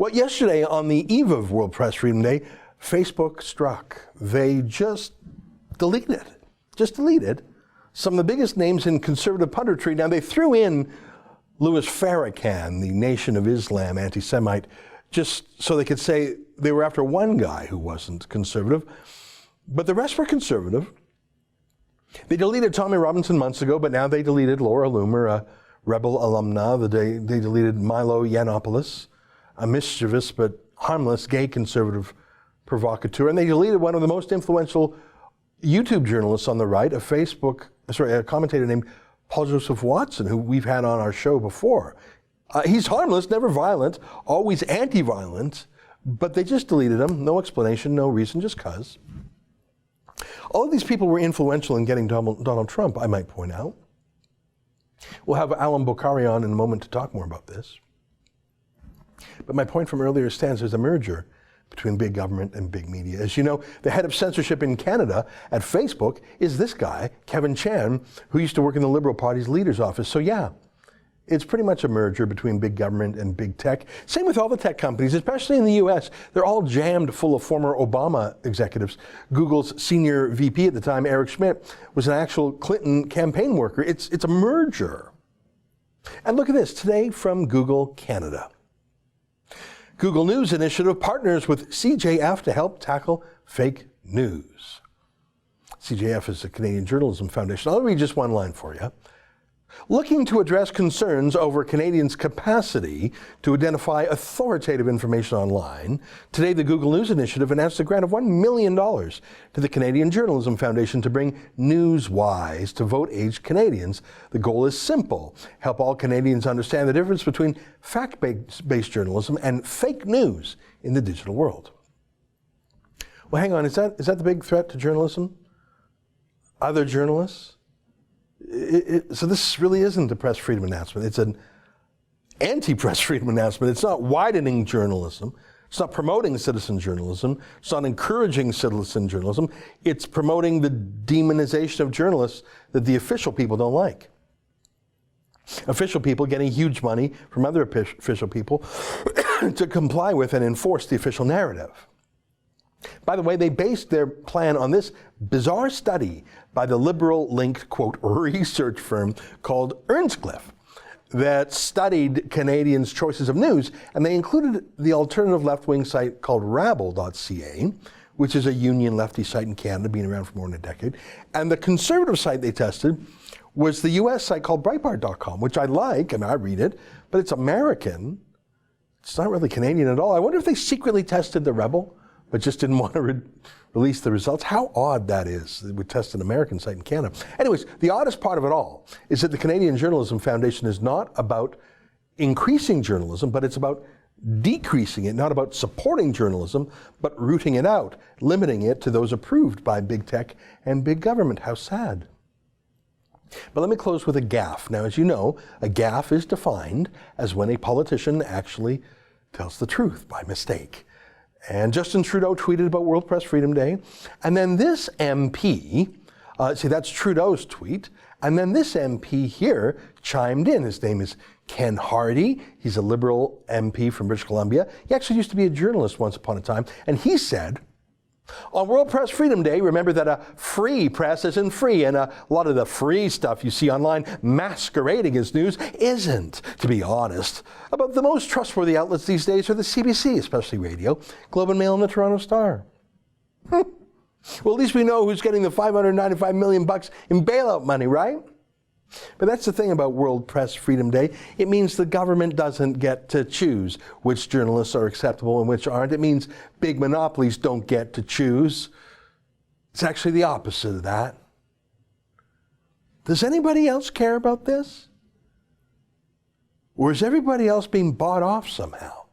Well, yesterday, on the eve of World Press Freedom Day, Facebook struck. They just deleted some of the biggest names in conservative punditry. Now, they threw in Louis Farrakhan, the Nation of Islam anti-Semite, just so they could say they were after one guy who wasn't conservative. But the rest were conservative. They deleted Tommy Robinson months ago, but now they deleted Laura Loomer, a Rebel alumna. They deleted Milo Yiannopoulos, a mischievous but harmless gay conservative provocateur. And they deleted one of the most influential YouTube journalists on the right, a commentator named Paul Joseph Watson, who we've had on our show before. He's harmless, never violent, always anti-violent, but they just deleted him. No explanation, no reason, just 'cause. All of these people were influential in getting Donald Trump, I might point out. We'll have Alan Bokhari on in a moment to talk more about this. But my point from earlier stands: there's a merger between big government and big media. As you know, the head of censorship in Canada at Facebook is this guy, Kevin Chan, who used to work in the Liberal Party's leader's office. So yeah, it's pretty much a merger between big government and big tech. Same with all the tech companies, especially in the US. They're all jammed full of former Obama executives. Google's senior VP at the time, Eric Schmidt, was an actual Clinton campaign worker. It's a merger. And look at this, today from Google Canada. Google News Initiative partners with CJF to help tackle fake news. CJF is the Canadian Journalism Foundation. I'll read just one line for you. Looking to address concerns over Canadians' capacity to identify authoritative information online, today the Google News Initiative announced a grant of $1 million to the Canadian Journalism Foundation to bring Newswise to vote-age Canadians. The goal is simple: help all Canadians understand the difference between fact-based journalism and fake news in the digital world. Well, hang on, is that the big threat to journalism? Other journalists? So this really isn't a press freedom announcement. It's an anti-press freedom announcement. It's not widening journalism. It's not promoting citizen journalism. It's not encouraging citizen journalism. It's promoting the demonization of journalists that the official people don't like. Official people getting huge money from other official people to comply with and enforce the official narrative. By the way, they based their plan on this bizarre study by the liberal-linked, quote, research firm called Earnscliffe that studied Canadians' choices of news, and they included the alternative left-wing site called rabble.ca, which is a union lefty site in Canada, been around for more than a decade, and the conservative site they tested was the US site called Breitbart.com, which I like, and I read it, but it's American. It's not really Canadian at all. I wonder if they secretly tested the Rebel, but just didn't want to release the results. How odd that is. They would test an American site in Canada. Anyways, the oddest part of it all is that the Canadian Journalism Foundation is not about increasing journalism, but it's about decreasing it, not about supporting journalism, but rooting it out, limiting it to those approved by big tech and big government. How sad. But let me close with a gaffe. Now, as you know, a gaffe is defined as when a politician actually tells the truth by mistake. And Justin Trudeau tweeted about World Press Freedom Day. And then this MP, see, that's Trudeau's tweet. And then this MP here chimed in. His name is Ken Hardy. He's a Liberal MP from British Columbia. He actually used to be a journalist once upon a time. And he said, on World Press Freedom Day, remember that a free press isn't free, and a lot of the free stuff you see online masquerading as news isn't. To be honest, about the most trustworthy outlets these days are the CBC, especially radio, Globe and Mail, and the Toronto Star. Well, at least we know who's getting the $595 million in bailout money, right? But that's the thing about World Press Freedom Day. It means the government doesn't get to choose which journalists are acceptable and which aren't. It means big monopolies don't get to choose. It's actually the opposite of that. Does anybody else care about this? Or is everybody else being bought off somehow?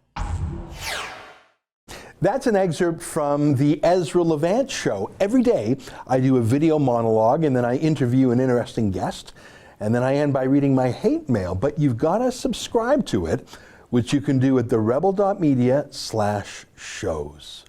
That's an excerpt from the Ezra Levant show. Every day I do a video monologue and then I interview an interesting guest. And then I end by reading my hate mail, but you've got to subscribe to it, which you can do at therebel.media/shows.